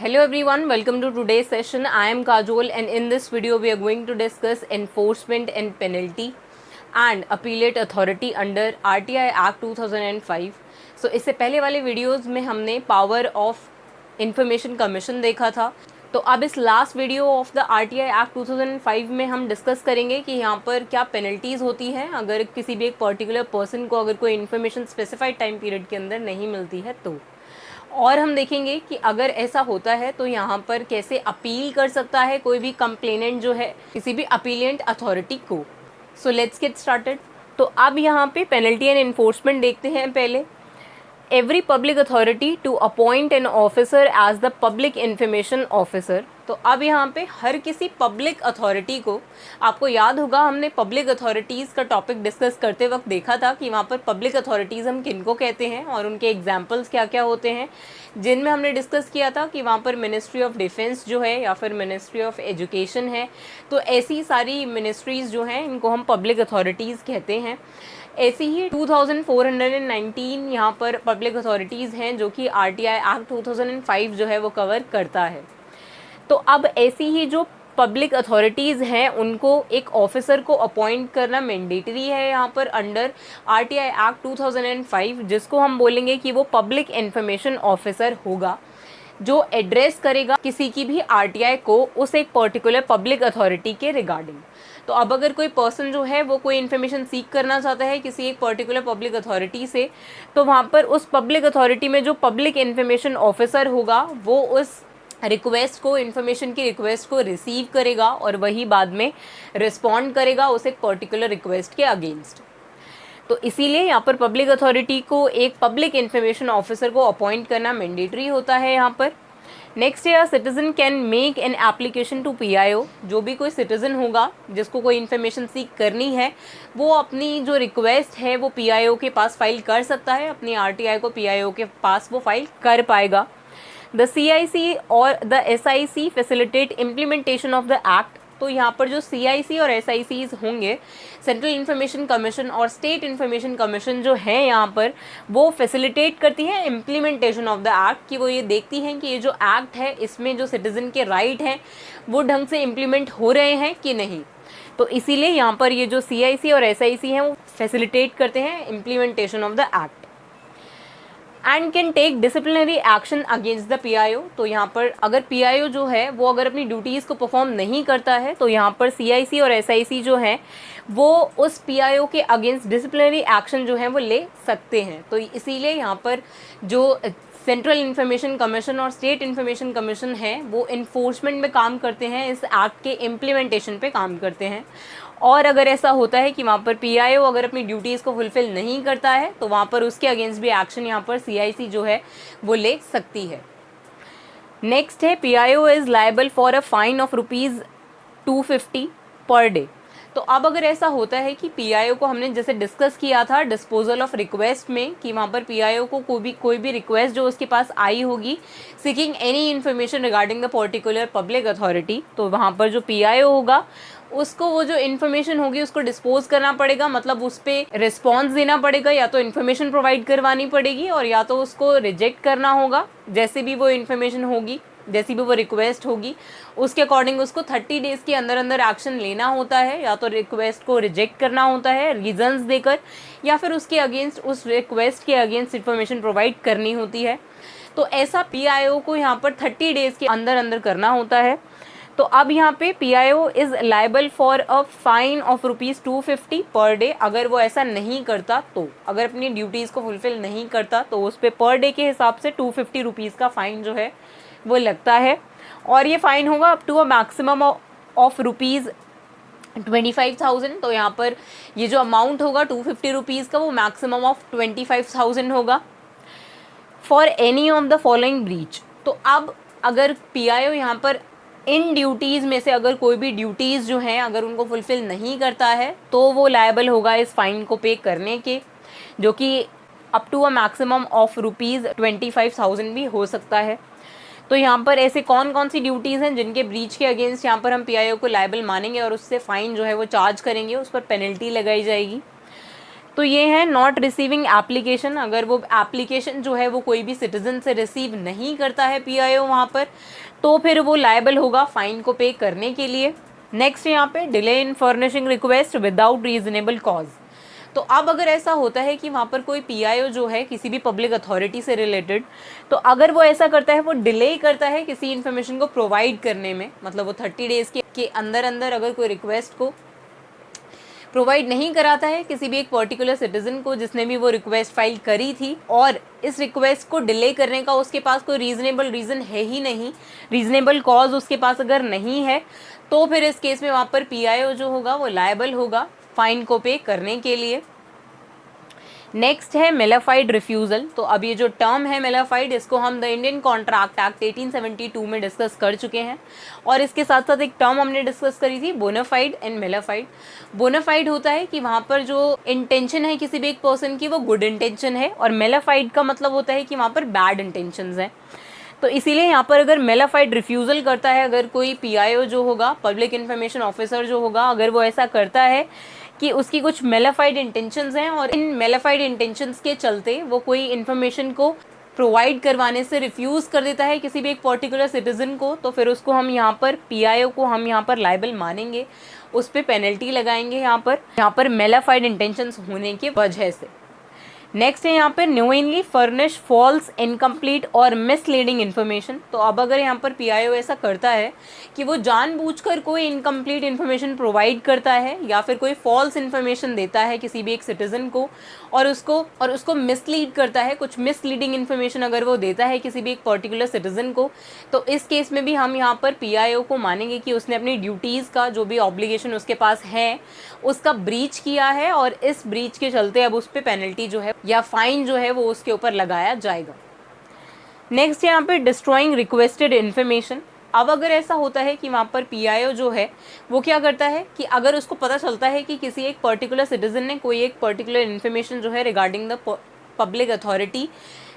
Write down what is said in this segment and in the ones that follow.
Hello everyone, welcome to today's session. I am Kajol and in this video we are going to discuss enforcement and penalty and appellate authority under RTI Act 2005. So इससे पहले वाले videos में हमने power of information commission देखा था। तो अब इस last video of the RTI Act 2005 में हम डिस्कस करेंगे कि यहाँ पर क्या पेनल्टीज़ होती हैं अगर किसी भी एक पर्टिकुलर पर्सन को अगर कोई इन्फॉर्मेशन स्पेसिफाइड टाइम पीरियड के अंदर नहीं मिलती है तो, और हम देखेंगे कि अगर ऐसा होता है तो यहाँ पर कैसे अपील कर सकता है कोई भी कंप्लेनेंट जो है किसी भी अपीलेंट अथॉरिटी को। So let's get started. तो अब यहाँ पे पेनल्टी एंड इन्फोर्समेंट देखते हैं पहले। Every public authority to appoint an officer as the public information officer. तो अब यहाँ पे हर किसी पब्लिक अथॉरिटी को, आपको याद होगा हमने पब्लिक अथॉरिटीज़ का टॉपिक डिस्कस करते वक्त देखा था कि वहाँ पर पब्लिक अथॉरिटीज़ हम किनको कहते हैं और उनके एग्जाम्पल्स क्या क्या होते हैं, जिनमें हमने डिस्कस किया था कि वहाँ पर मिनिस्ट्री ऑफ डिफेंस जो है या फिर मिनिस्ट्री ऑफ एजुकेशन है। तो ऐसी सारी मिनिस्ट्रीज़ जो हैं इनको हम पब्लिक अथॉरिटीज़ कहते हैं। ऐसे ही 2419 यहाँ पर पब्लिक अथॉरिटीज़ हैं जो कि RTI Act 2005 जो है वो कवर करता है। तो अब ऐसी ही जो पब्लिक अथॉरिटीज़ हैं उनको एक ऑफिसर को अपॉइंट करना मैंडेटरी है यहाँ पर अंडर RTI Act 2005, जिसको हम बोलेंगे कि वो पब्लिक इन्फॉर्मेशन ऑफिसर होगा जो एड्रेस करेगा किसी की भी RTI को उस एक पर्टिकुलर पब्लिक अथॉरिटी के रिगार्डिंग। तो अब अगर कोई पर्सन जो है वो कोई इन्फॉर्मेशन सीख करना चाहता है किसी एक पर्टिकुलर पब्लिक अथॉरिटी से, तो वहाँ पर उस पब्लिक अथॉरिटी में जो पब्लिक इन्फॉर्मेशन ऑफिसर होगा वो उस रिक्वेस्ट को, इन्फॉर्मेशन की रिक्वेस्ट को रिसीव करेगा और वही बाद में रिस्पॉन्ड करेगा उस एक पर्टिकुलर रिक्वेस्ट के अगेंस्ट। तो इसीलिए यहाँ पर पब्लिक अथॉरिटी को एक पब्लिक इन्फॉर्मेशन ऑफिसर को अपॉइंट करना मैंडेटरी होता है यहाँ पर। नेक्स्ट है citizen can make an application to PIO। जो भी कोई सिटीजन होगा जिसको कोई इन्फॉर्मेशन सीख करनी है वो अपनी जो रिक्वेस्ट है वो PIO के पास फाइल कर सकता है, अपनी RTI को PIO के पास वो फाइल कर पाएगा। द CIC और the SIC facilitate implementation of the act. तो यहाँ पर जो CIC और SICs होंगे, सेंट्रल इन्फॉर्मेशन कमीशन और स्टेट इन्फॉर्मेशन कमीशन जो है यहाँ पर वो फैसिलिटेट करती है इम्प्लीमेंटेशन ऑफ द एक्ट, कि वो ये देखती हैं कि ये जो एक्ट है इसमें जो सिटीज़न के राइट हैं वो ढंग से इम्प्लीमेंट हो रहे हैं कि नहीं। तो इसीलिए यहाँ पर ये जो CIC और SIC हैं वो फैसिलिटेट करते हैं implementation of the act. And can take disciplinary action against the PIO। तो यहाँ पर अगर PIO जो है वो अगर अपनी ड्यूटीज़ को परफॉर्म नहीं करता है तो यहाँ पर CIC और SIC जो हैं वो उस PIO के अगेंस्ट डिसिप्लिनरी एक्शन जो है वो ले सकते हैं। तो इसीलिए यहाँ पर जो सेंट्रल इन्फॉर्मेशन कमीशन और स्टेट इन्फॉर्मेशन कमीशन है वो इन्फोर्समेंट में काम करते हैं, इस एक्ट के इम्प्लीमेंटेशन पे काम करते हैं। और अगर ऐसा होता है कि वहाँ पर PIO अगर अपनी ड्यूटीज़ को फुलफ़िल नहीं करता है तो वहाँ पर उसके अगेंस्ट भी एक्शन यहाँ पर CIC जो है वो ले सकती है। नेक्स्ट है PIO is liable for a fine of ₹250 per day. तो अब अगर ऐसा होता है कि PIO को हमने जैसे डिस्कस किया था डिस्पोजल ऑफ रिक्वेस्ट में कि वहाँ पर PIO को कोई भी रिक्वेस्ट जो उसके पास आई होगी seeking any information regarding the particular public authority, तो वहाँ पर जो PIO होगा उसको वो जो इन्फॉर्मेशन होगी उसको डिस्पोज करना पड़ेगा, मतलब उस पर रिस्पॉन्स देना पड़ेगा, या तो इन्फॉर्मेशन प्रोवाइड करवानी पड़ेगी और या तो उसको रिजेक्ट करना होगा। जैसे भी वो इन्फॉर्मेशन होगी, जैसी भी वो रिक्वेस्ट होगी उसके अकॉर्डिंग उसको 30 डेज़ के अंदर अंदर एक्शन लेना होता है, या तो रिक्वेस्ट को रिजेक्ट करना होता है रीजंस देकर, या फिर उसके अगेंस्ट, उस रिक्वेस्ट के अगेंस्ट इन्फॉर्मेशन प्रोवाइड करनी होती है। तो ऐसा PIO को यहाँ पर 30 डेज़ के अंदर अंदर करना होता है। तो अब यहाँ पे PIO is liable for a fine of ₹250 per day. अगर वो ऐसा नहीं करता तो, अगर अपनी ड्यूटीज़ को फुलफ़िल नहीं करता तो उस पर पर डे के हिसाब से ₹250 का फ़ाइन जो है वो लगता है। और ये फ़ाइन होगा up to a maximum of ₹25,000। तो यहाँ पर ये जो अमाउंट होगा ₹250 का वो मैक्सिमम ऑफ 25,000 होगा for any of the following breach. तो अब अगर PIO यहाँ पर इन ड्यूटीज़ में से अगर कोई भी ड्यूटीज़ जो हैं अगर उनको फुलफ़िल नहीं करता है तो वो लायबल होगा इस फ़ाइन को पे करने के, जो कि up to a maximum of ₹25,000 भी हो सकता है। तो यहाँ पर ऐसे कौन कौन सी ड्यूटीज़ हैं जिनके ब्रीच के अगेंस्ट यहाँ पर हम PIO को लायबल मानेंगे और उससे फ़ाइन जो है वो चार्ज करेंगे, उस पर पेनल्टी लगाई जाएगी। तो ये है नॉट रिसीविंग एप्लीकेशन। अगर वो एप्लीकेशन जो है वो कोई भी सिटीजन से रिसीव नहीं करता है पीआईओ वहाँ पर, तो फिर वो लायबल होगा फाइन को पे करने के लिए। नेक्स्ट यहाँ पे delay in furnishing request without reasonable cause. तो अब अगर ऐसा होता है कि वहाँ पर कोई पीआईओ जो है किसी भी पब्लिक अथॉरिटी से रिलेटेड, तो अगर वो ऐसा करता है, वो डिले करता है किसी इन्फॉर्मेशन को प्रोवाइड करने में, मतलब वो 30 डेज़ के अंदर अंदर अगर कोई रिक्वेस्ट को प्रोवाइड नहीं कराता है किसी भी एक पर्टिकुलर सिटीजन को जिसने भी वो रिक्वेस्ट फाइल करी थी, और इस रिक्वेस्ट को डिले करने का उसके पास कोई रीजनेबल रीज़न है ही नहीं, रीजनेबल कॉज उसके पास अगर नहीं है, तो फिर इस केस में वहाँ पर पीआईओ जो होगा वो लायबल होगा फाइन को पे करने के लिए। नेक्स्ट है मेलाफाइड रिफ्यूज़ल। तो अब ये जो टर्म है मेलाफाइड, इसको हम द इंडियन कॉन्ट्रैक्ट एक्ट 1872 में डिस्कस कर चुके हैं, और इसके साथ साथ एक टर्म हमने डिस्कस करी थी बोनाफाइड एंड मेलाफाइड। बोनाफाइड होता है कि वहाँ पर जो इंटेंशन है किसी भी एक पर्सन की वो गुड इंटेंशन है, और मेलाफाइड का मतलब होता है कि वहाँ पर बैड इंटेंशंस हैं। तो इसीलिए यहाँ पर अगर मेलाफाइड रिफ्यूज़ल करता है, अगर कोई पीआईओ जो होगा, पब्लिक इन्फॉर्मेशन ऑफिसर जो होगा, अगर वो ऐसा करता है कि उसकी कुछ मेलाफाइड इंटेंशंस हैं और इन मेलाफाइड इंटेंशंस के चलते वो कोई इन्फॉर्मेशन को प्रोवाइड करवाने से रिफ्यूज़ कर देता है किसी भी एक पर्टिकुलर सिटीज़न को, तो फिर उसको हम यहाँ पर पीआईओ को हम यहाँ पर लायबल मानेंगे, उस पर पेनल्टी लगाएंगे यहाँ पर मेलाफाइड इंटेंशंस होने की वजह से। नेक्स्ट है यहाँ पे न्यूइंगली फर्निश फॉल्स, इनकम्प्लीट और मिसलीडिंग इन्फॉर्मेशन। तो अब अगर यहाँ पर पीआईओ ऐसा करता है कि वो जानबूझकर कोई इनकम्प्लीट इन्फॉर्मेशन प्रोवाइड करता है या फिर कोई फॉल्स इन्फॉर्मेशन देता है किसी भी एक सिटीजन को, और उसको मिसलीड करता है, कुछ मिसलीडिंग इन्फॉर्मेशन अगर वो देता है किसी भी एक पर्टिकुलर सिटीजन को, तो इस केस में भी हम यहाँ पर पीआईओ को मानेंगे कि उसने अपनी ड्यूटीज़ का जो भी ऑब्लिगेशन उसके पास है उसका ब्रीच किया है, और इस ब्रीच के चलते अब उस पर पेनल्टी जो है या फाइन जो है वो उसके ऊपर लगाया जाएगा। नेक्स्ट यहाँ पे डिस्ट्रॉइंग रिक्वेस्टेड इन्फॉर्मेशन। अब अगर ऐसा होता है कि वहाँ पर पीआईओ जो है वो क्या करता है कि अगर उसको पता चलता है कि किसी एक पर्टिकुलर सिटीजन ने कोई एक पर्टिकुलर इन्फॉर्मेशन जो है regarding the public authority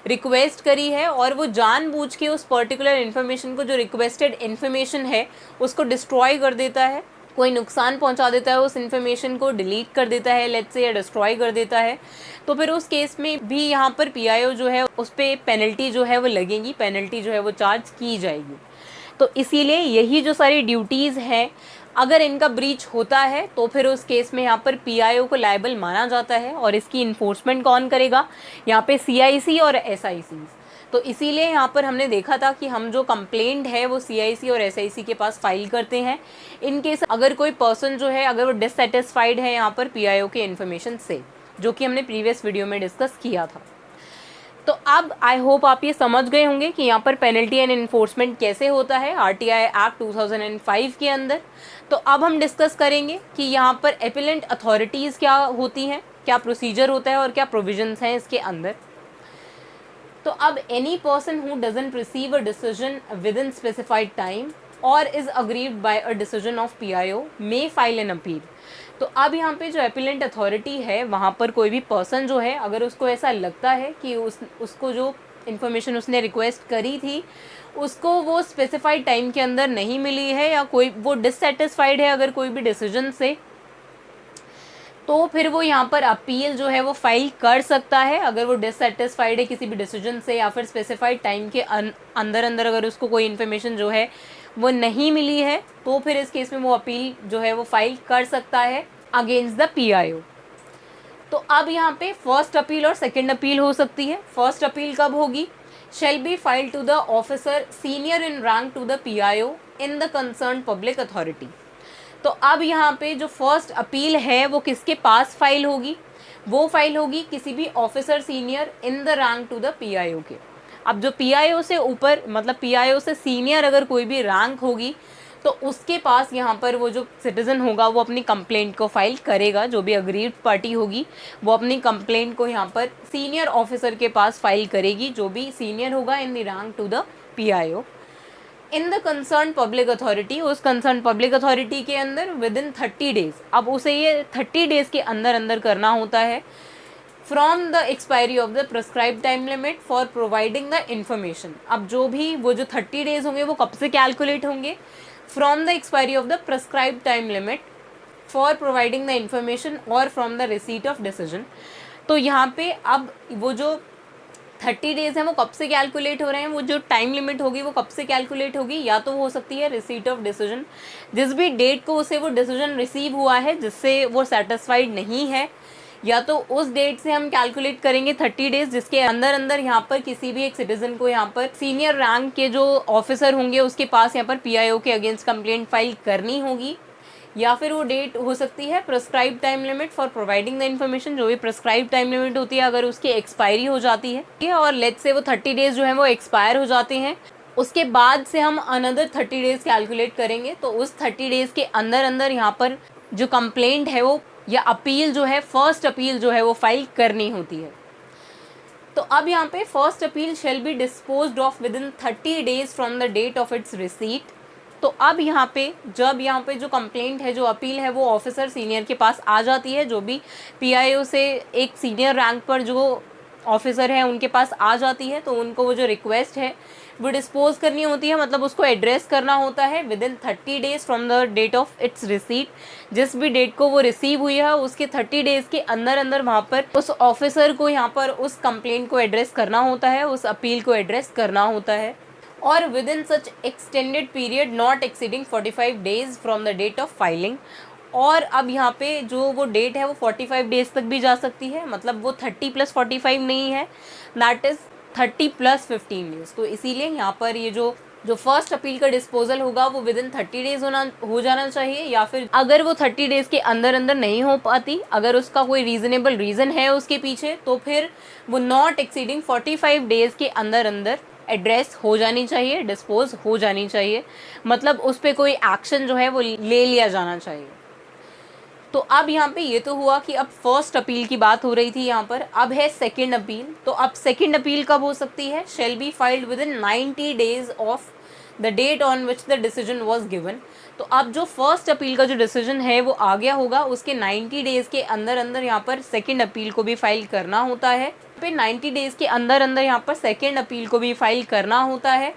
request करी है, और वो जानबूझ के उस पर्टिकुलर इन्फॉर्मेशन को, जो रिक्वेस्टेड इन्फॉर्मेशन है, उसको डिस्ट्रॉय कर देता है, कोई नुकसान पहुंचा देता है, उस इन्फॉर्मेशन को डिलीट कर देता है लेट्स से, या डिस्ट्रॉय कर देता है, तो फिर उस केस में भी यहाँ पर पीआईओ जो है उस पर पेनल्टी जो है वो लगेगी, पेनल्टी जो है वो चार्ज की जाएगी। तो इसीलिए यही जो सारी ड्यूटीज़ हैं, अगर इनका ब्रीच होता है तो फिर उस केस में यहाँ पर पीआईओ को लायबल माना जाता है, और इसकी इन्फोर्समेंट कौन करेगा, यहाँ पे सीआईसी और एसआईसी। तो इसीलिए यहाँ पर हमने देखा था कि हम जो कंप्लेंट है वो सीआईसी और एसआईसी के पास फाइल करते हैं इन केस अगर कोई पर्सन जो है अगर वो डिससेटिस्फाइड है यहाँ पर पीआईओ के इन्फॉर्मेशन से, जो कि हमने प्रीवियस वीडियो में डिस्कस किया था। तो अब आई होप आप ये समझ गए होंगे कि यहाँ पर पेनल्टी एंड इन्फोर्समेंट कैसे होता है आरटीआई एक्ट 2005 के अंदर। तो अब हम डिस्कस करेंगे कि यहाँ पर एपिलेंट अथॉरिटीज़ क्या होती हैं, क्या प्रोसीजर होता है और क्या प्रोविजंस हैं इसके अंदर। तो अब any person who doesn't receive a decision within specified time और is aggrieved by a decision of PIO may file an appeal. तो अब यहाँ पे जो एपिलेंट अथॉरिटी है वहाँ पर कोई भी पर्सन जो है अगर उसको ऐसा लगता है कि उसको जो इन्फॉर्मेशन उसने रिक्वेस्ट करी थी उसको वो स्पेसिफाइड टाइम के अंदर नहीं मिली है, या कोई वो डिससेटिस्फाइड है अगर कोई भी डिसीजन से, तो फिर वो यहाँ पर अपील जो है वो फाइल कर सकता है। अगर वो डिससेटिस्फाइड है किसी भी डिसीजन से या फिर स्पेसिफाइड टाइम के अंदर अगर उसको कोई इन्फॉर्मेशन जो है वो नहीं मिली है, तो फिर इस केस में वो अपील जो है वो फाइल कर सकता है अगेंस्ट द पीआईओ। तो अब यहाँ पे फर्स्ट अपील और सेकंड अपील हो सकती है। फर्स्ट अपील कब होगी, shall be filed to the officer senior in rank to the PIO in the concern public authority. तो अब यहाँ पे जो फर्स्ट अपील है वो किसके पास फाइल होगी, वो फाइल होगी किसी भी officer senior in the rank to the PIO के। अब जो पीआईओ से ऊपर मतलब पीआईओ से सीनियर अगर कोई भी रैंक होगी तो उसके पास यहाँ पर वो जो सिटीज़न होगा वो अपनी कंप्लेंट को फाइल करेगा, जो भी अग्रीड पार्टी होगी वो अपनी कंप्लेंट को यहाँ पर सीनियर ऑफिसर के पास फाइल करेगी, जो भी सीनियर होगा in the rank to the PIO in the concern public authority. उस कंसर्न पब्लिक अथॉरिटी के अंदर विद इन 30 डेज, अब उसे ये 30 डेज के अंदर करना होता है from the expiry of the prescribe time limit for providing the information. अब जो भी वो जो 30 डेज होंगे वो कब से कैलकुलेट होंगे, from the expiry of the prescribe time limit for providing the information और from the receipt of decision. तो यहाँ पे अब वो जो 30 डेज हैं वो कब से कैलकुलेट हो रहे हैं, वो जो टाइम लिमिट होगी वो कब से कैलकुलेट होगी, या तो हो सकती है रिसीट ऑफ डिसीजन, जिस भी डेट को उसे वो डिसीजन रिसीव हुआ है जिससे वो सेटिस्फाइड नहीं है, या तो उस डेट से हम कैलकुलेट करेंगे 30 डेज जिसके अंदर अंदर यहाँ पर किसी भी एक सिटीजन को यहाँ पर सीनियर रैंक के जो ऑफिसर होंगे उसके पास यहाँ पर पीआईओ के अगेंस्ट कंप्लेंट फाइल करनी होगी, या फिर वो डेट हो सकती है prescribe time limit for providing the information, जो भी प्रिस्क्राइब टाइम लिमिट होती है अगर उसकी एक्सपायरी हो जाती है और लेट्स से वो 30 डेज जो है वो एक्सपायर हो जाते हैं, उसके बाद से हम अनदर 30 डेज कैलकुलेट करेंगे। तो उस 30 डेज के अंदर अंदर यहाँ पर जो कंप्लेंट है वो या अपील जो है, फर्स्ट अपील जो है वो फाइल करनी होती है। तो अब यहाँ पे first appeal shall be disposed of within 30 days from the date of its receipt. तो अब यहाँ पे जब यहाँ पे जो कंप्लेंट है, जो अपील है वो ऑफिसर सीनियर के पास आ जाती है, जो भी पीआईओ से एक सीनियर रैंक पर जो ऑफिसर है उनके पास आ जाती है, तो उनको वो जो रिक्वेस्ट है वो डिस्पोज करनी होती है, मतलब उसको एड्रेस करना होता है within 30 days from the date of its receipt. जिस भी डेट को वो रिसीव हुई है उसके 30 डेज के अंदर अंदर वहाँ पर उस ऑफिसर को यहाँ पर उस कंप्लेंट को एड्रेस करना होता है, उस अपील को एड्रेस करना होता है, और within such extended period not exceeding 45 days from the date of filing. और अब यहाँ पे जो वो डेट है वो 45 डेज तक भी जा सकती है, मतलब वो 30 + 45 नहीं है, दैट इज़ 30 + 15 डेज। तो इसीलिए यहाँ पर ये जो फर्स्ट अपील का डिस्पोजल होगा वो विद इन 30 डेज हो जाना चाहिए, या फिर अगर वो 30 डेज के अंदर अंदर नहीं हो पाती, अगर उसका कोई रीज़नेबल रीज़न है उसके पीछे, तो फिर वो नॉट एक्सीडिंग 45 डेज के अंदर अंदर एड्रेस हो जानी चाहिए, डिस्पोज हो जानी चाहिए, मतलब उस पर कोई एक्शन जो है वो ले लिया जाना चाहिए। तो अब यहाँ पे ये तो हुआ कि अब फर्स्ट अपील की बात हो रही थी यहाँ पर, अब है सेकंड अपील। तो अब सेकंड अपील कब हो सकती है, shall be filed within 90 days of the date on which the decision was given. तो अब जो फर्स्ट अपील का जो डिसीजन है वो आ गया होगा, उसके 90 डेज के अंदर अंदर यहाँ पर सेकंड अपील को भी फाइल करना होता है। पे 90 डेज के अंदर अंदर यहाँ पर सेकंड अपील को भी फाइल करना होता है,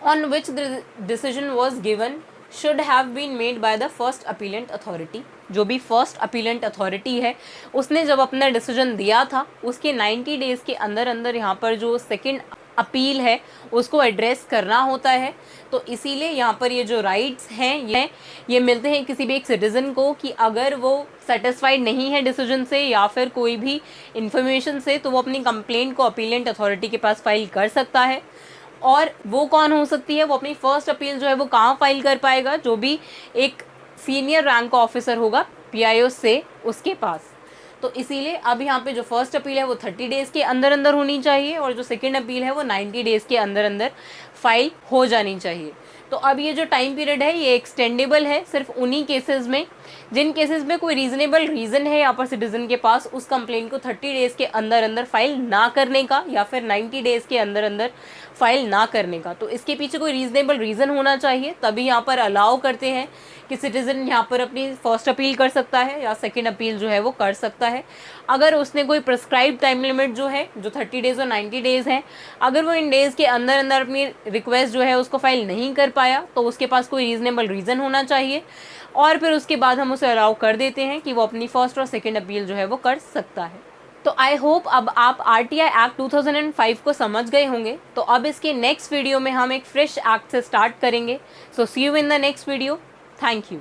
on which the decision was given should have been made by the first appellant authority. जो भी फर्स्ट अपीलेंट अथॉरिटी है उसने जब अपना डिसीजन दिया था उसके 90 डेज के अंदर अंदर यहाँ पर जो सेकंड अपील है उसको एड्रेस करना होता है। तो इसीलिए यहाँ पर ये जो राइट्स हैं ये मिलते हैं किसी भी एक सिटीज़न को कि अगर वो सेटिस्फाइड नहीं है डिसीजन से या फिर कोई भी इंफॉर्मेशन से, तो वो अपनी कंप्लेंट को अपीलेंट अथॉरिटी के पास फाइल कर सकता है। और वो कौन हो सकती है, वो अपनी फर्स्ट अपील जो है वो कहाँ फाइल कर पाएगा, जो भी एक सीनियर रैंक का ऑफिसर होगा पीआईओ से उसके पास। तो इसीलिए अब यहाँ पे जो फर्स्ट अपील है वो 30 डेज़ के अंदर अंदर होनी चाहिए, और जो सेकंड अपील है वो 90 डेज़ के अंदर अंदर फाइल हो जानी चाहिए। तो अब ये जो टाइम पीरियड है ये एक्सटेंडेबल है सिर्फ उन्हीं केसेस में जिन केसेस में कोई रीज़नेबल रीज़न है यहाँ पर सिटीज़न के पास उस कंप्लेंट को 30 डेज़ के अंदर अंदर फाइल ना करने का, या फिर 90 डेज़ के अंदर अंदर फाइल ना करने का। तो इसके पीछे कोई रीज़नेबल रीज़न होना चाहिए, तभी यहाँ पर अलाउ करते हैं कि सिटीज़न यहाँ पर अपनी फर्स्ट अपील कर सकता है या सेकंड अपील जो है वो कर सकता है। अगर उसने कोई प्रिस्क्राइब टाइम लिमिट जो है, जो 30 डेज़ और 90 डेज़ हैं, अगर वो इन डेज़ के अंदर अंदर अपनी रिक्वेस्ट जो है उसको फाइल नहीं कर पाया, तो उसके पास कोई रीज़नेबल रीज़न होना चाहिए, और फिर उसके बाद हम उसे अलाउ कर देते हैं कि वो अपनी फर्स्ट और सेकंड अपील जो है वो कर सकता है। तो आई होप अब आप आरटीआई एक्ट 2005 को समझ गए होंगे। तो अब इसके नेक्स्ट वीडियो में हम एक फ्रेश एक्ट से स्टार्ट करेंगे। So see you in the next video. Thank you.